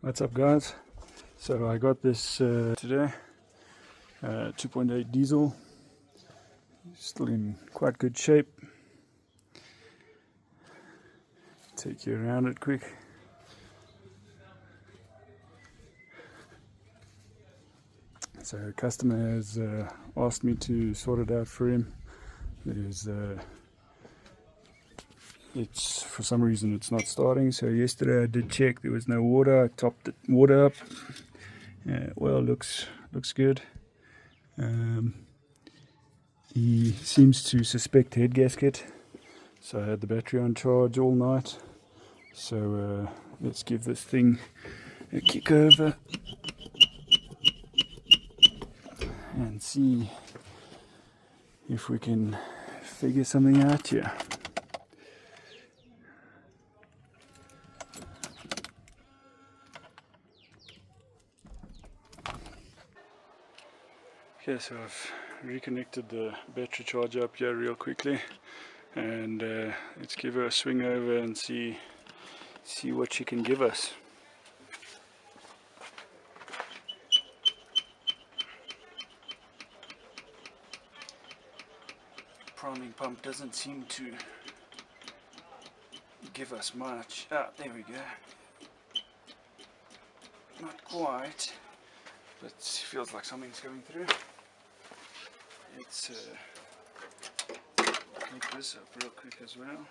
What's up, guys? So I got this today, 2.8 diesel, still in quite good shape. Take you around it quick. So a customer has asked me to sort it out for him. It's for some reason it's not starting. So yesterday I did check, there was no water. I topped the water up. Well, looks good. He seems to suspect head gasket. So I had the battery on charge all night. So let's give this thing a kick over and see if we can figure something out here. Okay, so I've reconnected the battery charger up here real quickly, and let's give her a swing over and see what she can give us. Priming pump doesn't seem to give us much. Ah, there we go. Not quite, but it feels like something's coming through. Let's hook this up real quick as well.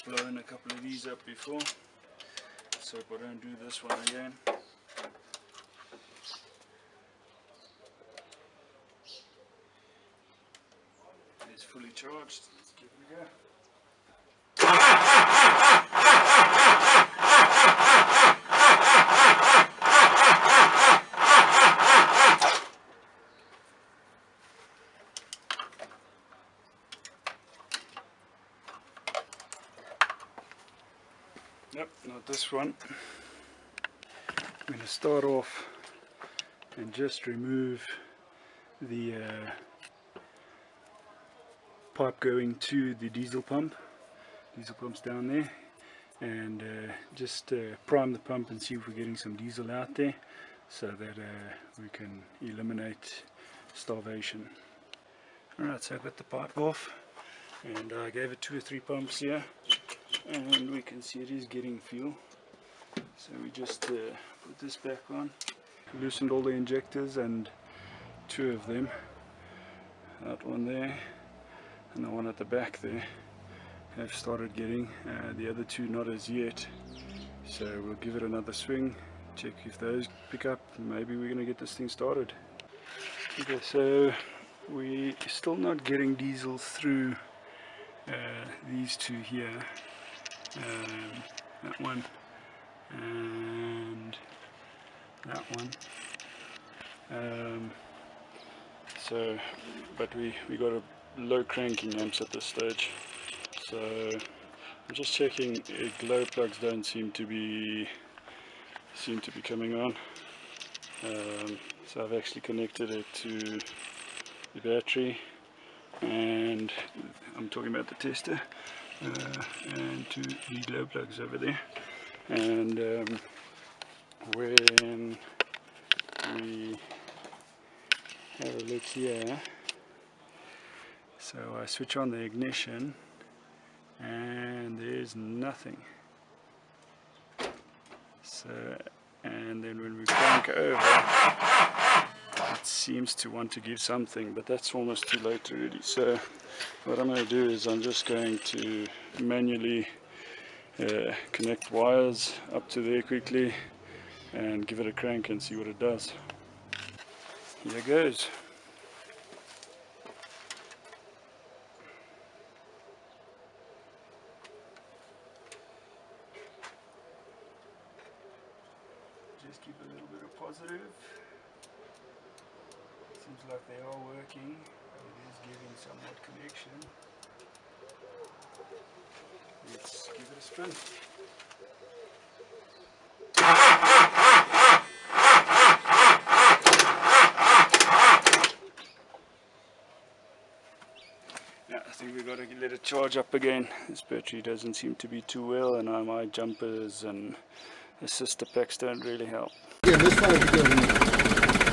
Blown a couple of these up before, so if I don't do this one again. It's fully charged. Let's give it a go. Nope, not this one. I'm going to start off and just remove the pipe going to the diesel pump. Diesel pump's down there, and just prime the pump and see if we're getting some diesel out there, so that we can eliminate starvation. Alright, so I got the pipe off, and I gave it 2 or 3 pumps here, and we can see it is getting fuel. So we just put this back on, loosened all the injectors, and 2 of them, that one there and the one at the back there, have started getting, the other 2 not as yet. So we'll give it another swing, check if those pick up, maybe we're going to get this thing started. Okay, so we're still not getting diesel through these 2 here, that one and that one. But we got a low cranking amps at this stage, so I'm just checking. Glow plugs don't seem to be coming on. So I've actually connected it to the battery, and I'm talking about the tester, and to the glow plugs over there. And when we have a look here, so I switch on the ignition and there's nothing. So, and then when we crank over, it seems to want to give something, but that's almost too late already. So what I'm going to do is I'm just going to manually connect wires up to there quickly and give it a crank and see what it does. Here it goes. Just keep a little bit of positive. Seems like they are working. It is giving somewhat connection. Let's give it a spin. Yeah, I think we've got to let it charge up again. This battery doesn't seem to be too well, and my jumpers and assister packs don't really help. Yeah, this one is good.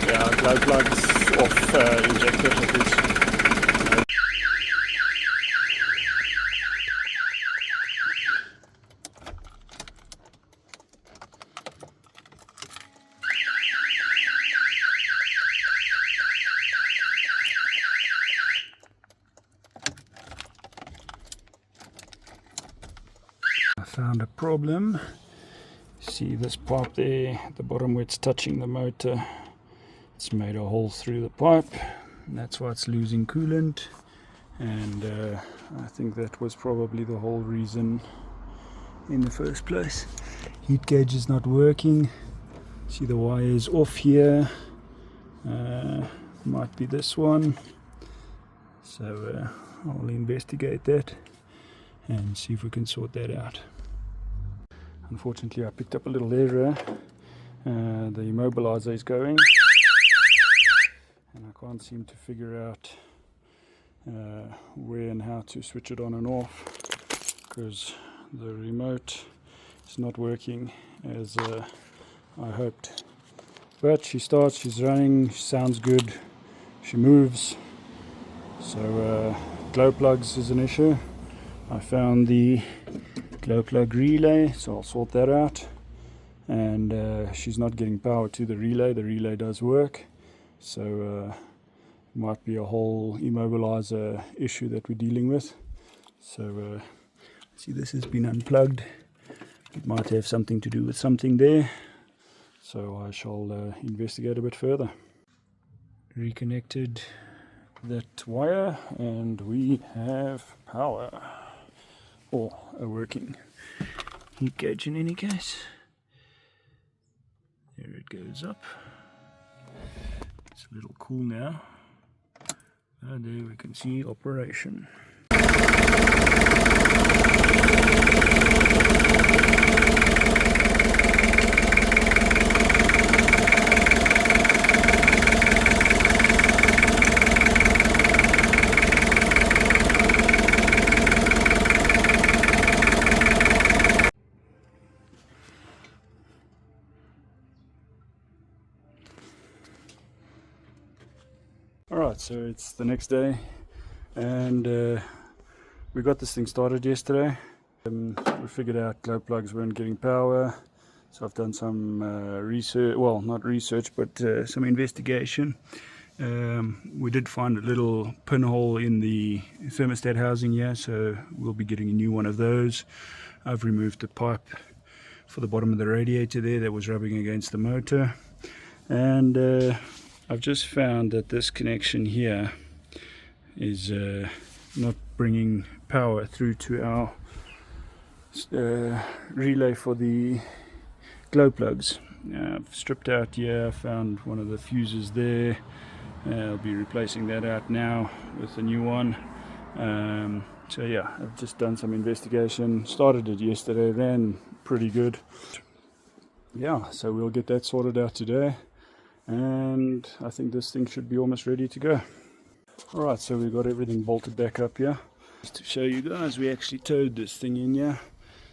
Yeah, glow plugs off, injector headers. I found a problem. See this pipe there at the bottom where it's touching the motor, it's made a hole through the pipe, and that's why it's losing coolant. And I think that was probably the whole reason in the first place. Heat gauge is not working. See the wire is off here. Might be this one, so I'll investigate that and see if we can sort that out. Unfortunately, I picked up a little error. The immobilizer is going, and I can't seem to figure out where and how to switch it on and off, because the remote is not working as I hoped. But she starts, she's running, she sounds good, she moves. So glow plugs is an issue. I found the glow plug relay, so I'll sort that out. And she's not getting power to the relay does work, so might be a whole immobilizer issue that we're dealing with. So see, this has been unplugged. It might have something to do with something there, so I shall investigate a bit further. Reconnected that wire and we have power, or a working heat gauge in any case. There it goes up. It's a little cool now. And there we can see operation. Alright, so it's the next day, and we got this thing started yesterday. We figured out glow plugs weren't getting power, so I've done some research, well, not research, but some investigation. We did find a little pinhole in the thermostat housing here, so we'll be getting a new one of those. I've removed the pipe for the bottom of the radiator there that was rubbing against the motor, and I've just found that this connection here is not bringing power through to our relay for the glow plugs. I've stripped out here, found one of the fuses there. I'll be replacing that out now with a new one. So yeah, I've just done some investigation, started it yesterday, ran pretty good. Yeah, so we'll get that sorted out today, and I think this thing should be almost ready to go. Alright, so we've got everything bolted back up here. Just to show you guys, we actually towed this thing in here.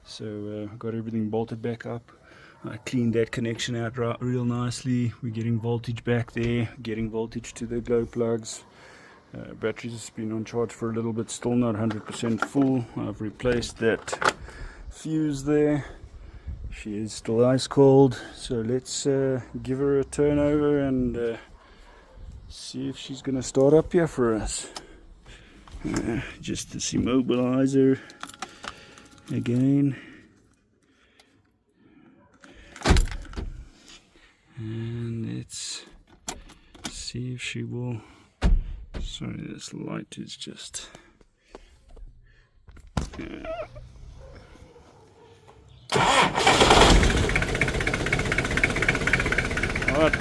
So got everything bolted back up. I cleaned that connection out real nicely. We're getting voltage back there, getting voltage to the glow plugs. Battery's been on charge for a little bit, still not 100% full. I've replaced that fuse there. She is still ice cold, so let's give her a turn over and see if she's gonna start up here for us. Just this immobilizer again, and let's see if she will. Sorry, this light is just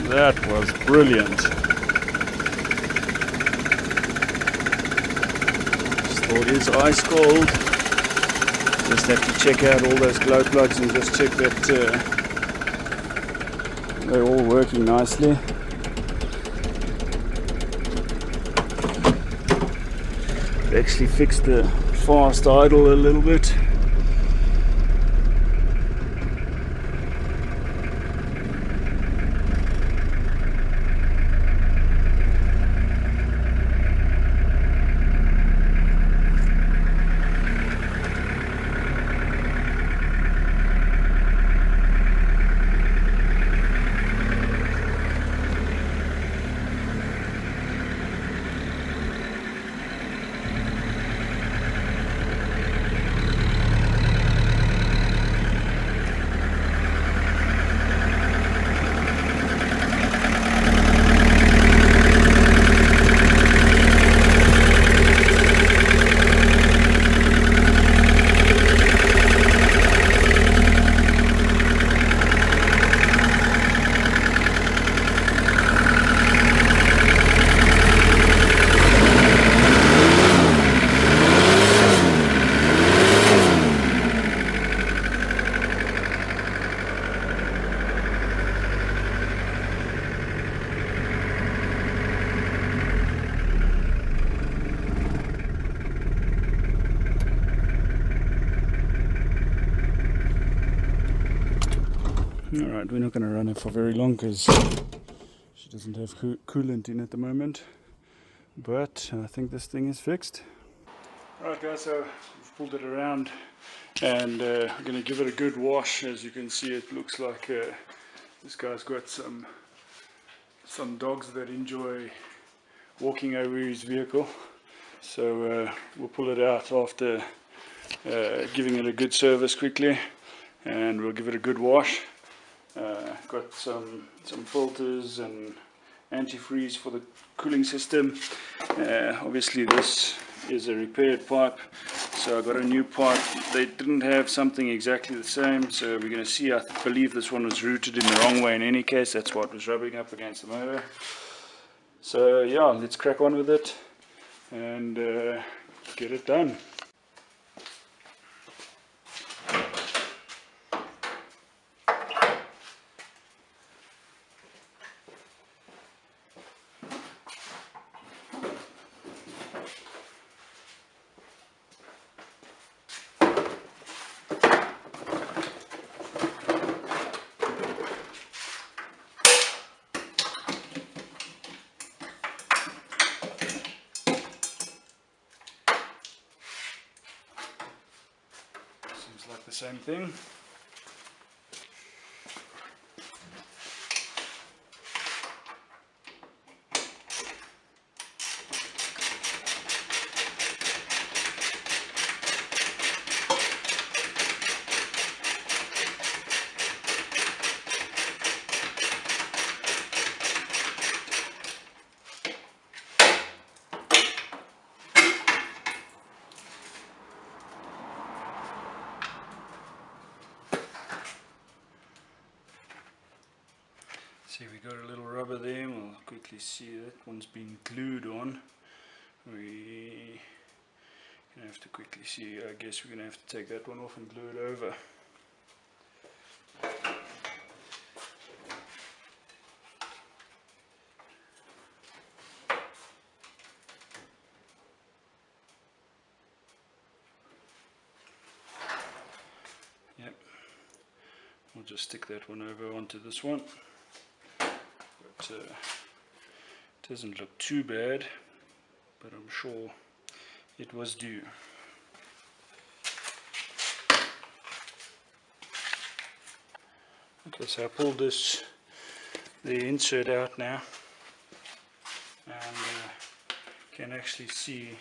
that was brilliant. Still is ice cold. Just have to check out all those glow plugs and just check that they're all working nicely. Actually fixed the fast idle a little bit. Alright, we're not going to run it for very long because she doesn't have coolant in at the moment, but I think this thing is fixed. Alright guys, so we've pulled it around and we're going to give it a good wash. As you can see, it looks like this guy's got some dogs that enjoy walking over his vehicle, so we'll pull it out after giving it a good service quickly, and we'll give it a good wash. Got some filters and antifreeze for the cooling system. Obviously this is a repaired pipe, so I got a new pipe. They didn't have something exactly the same, so we're going to see. I believe this one was routed in the wrong way in any case. That's why it was rubbing up against the motor. So yeah, let's crack on with it and get it done. Seems like the same thing. See, we got a little rubber there. We'll quickly see that one's been glued on. We gonna have to quickly see. I guess we're gonna have to take that one off and glue it over. Yep. We'll just stick that one over onto this one. But it doesn't look too bad, but I'm sure it was due. Okay, so I pulled the insert out now, and can actually see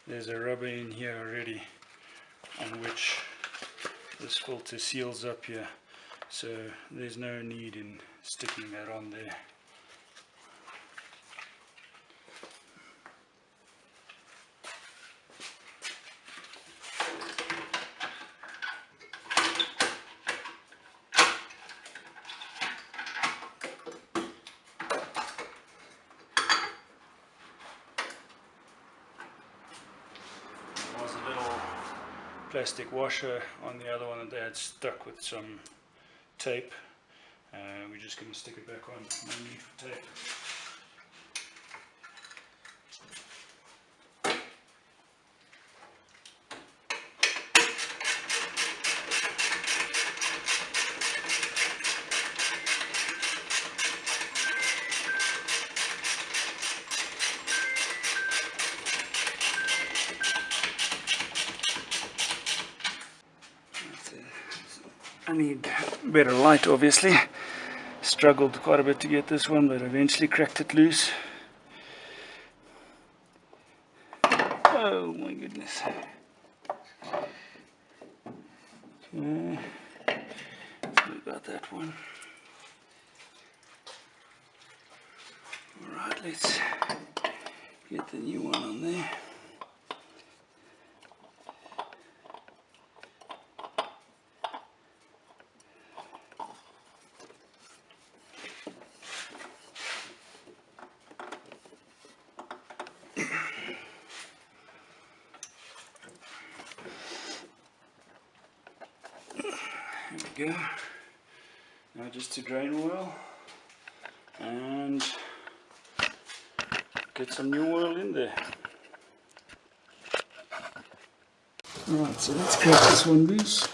there's a rubber in here already on which this filter seals up here, so there's no need in sticking that on there. Plastic washer on the other one that they had stuck with some tape. We're just going to stick it back on, no need for tape. I need better light, obviously. Struggled quite a bit to get this one, but eventually cracked it loose. Oh my goodness. Okay, sorry about that one. Alright, let's get the new one on there. There we go. Now just to drain oil and get some new oil in there. Alright, so let's crack this one loose.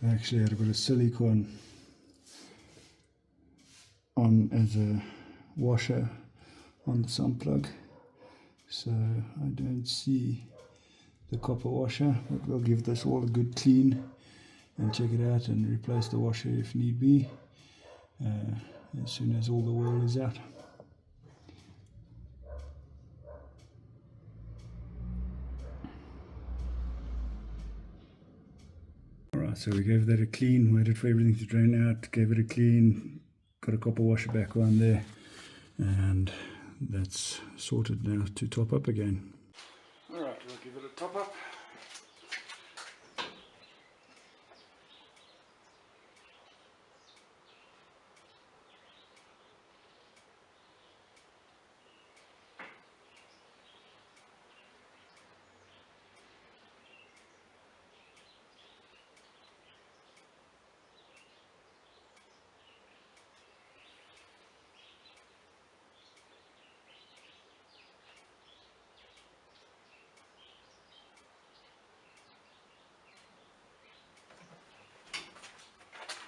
Actually, I had a bit of silicone on as a washer on the sump plug, so I don't see the copper washer, but we'll give this all a good clean and check it out and replace the washer if need be as soon as all the oil is out. Alright, so we gave that a clean, waited for everything to drain out, gave it a clean, got a copper washer back on there, and that's sorted now to top up again. Alright, we'll give it a top up.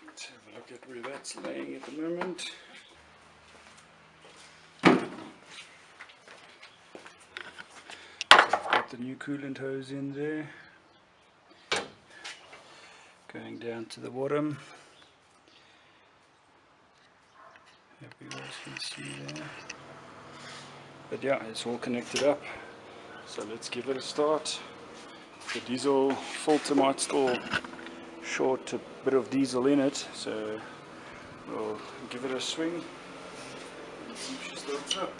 Let's have a look at where that's laying at the moment. So I've got the new coolant hose in there, going down to the bottom. Hope you guys can see there. But yeah, it's all connected up. So let's give it a start. The diesel filter might still short a bit of diesel in it, so we'll give it a swing and see if she starts up.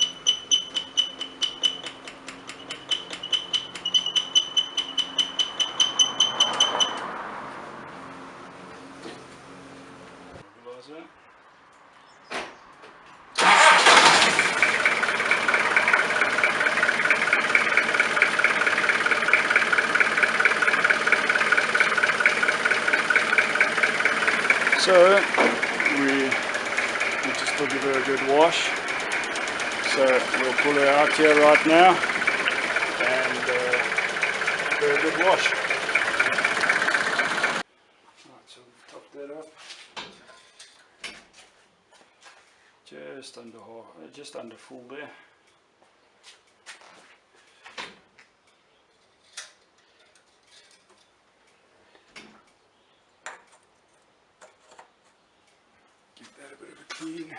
Mobilizer. So we need to still give her a good wash. So we'll pull her out here right now and give her a good wash. Right, so we'll top that up. Just under full there. Give that a bit of a clean.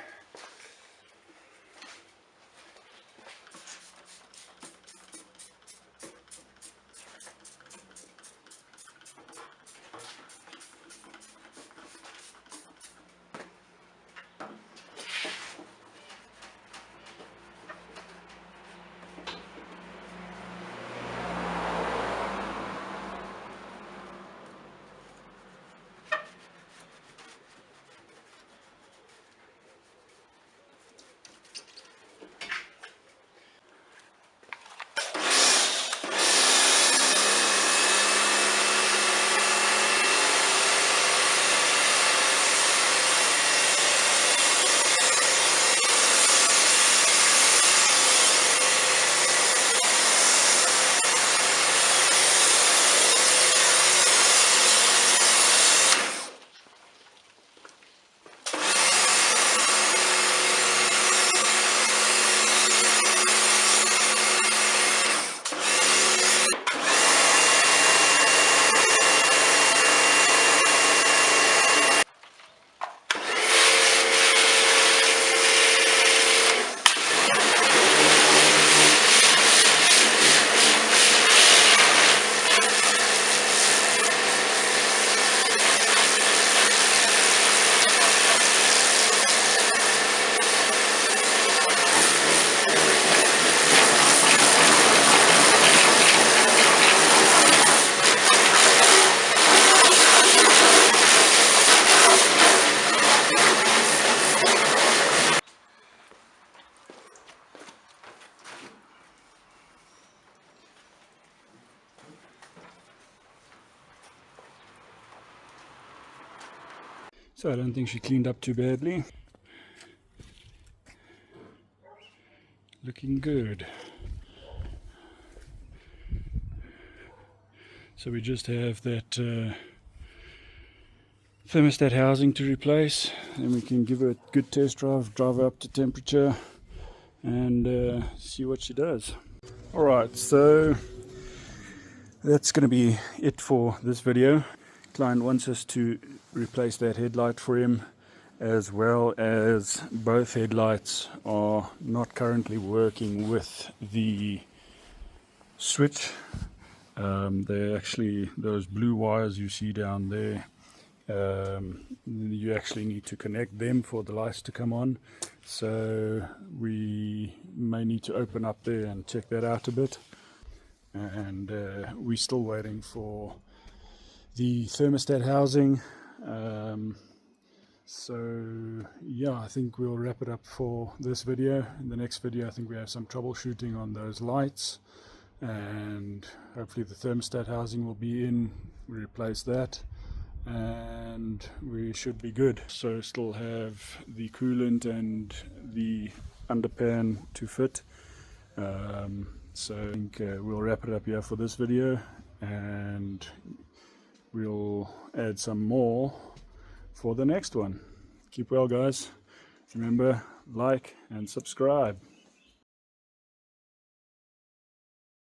So I don't think she cleaned up too badly. Looking good. So we just have that thermostat housing to replace, and we can give her a good test drive, drive her up to temperature, and see what she does. Alright, so that's going to be it for this video. Client wants us to replace that headlight for him, as well as both headlights are not currently working with the switch. They're actually, those blue wires you see down there, you actually need to connect them for the lights to come on. So we may need to open up there and check that out a bit. And we're still waiting for the thermostat housing. So yeah, I think we'll wrap it up for this video. In the next video, I think we have some troubleshooting on those lights, and hopefully the thermostat housing will be in. We replace that and we should be good. So still have the coolant and the underpan to fit. So I think we'll wrap it up here for this video, and we'll add some more for the next one. Keep well, guys. Remember, like and subscribe.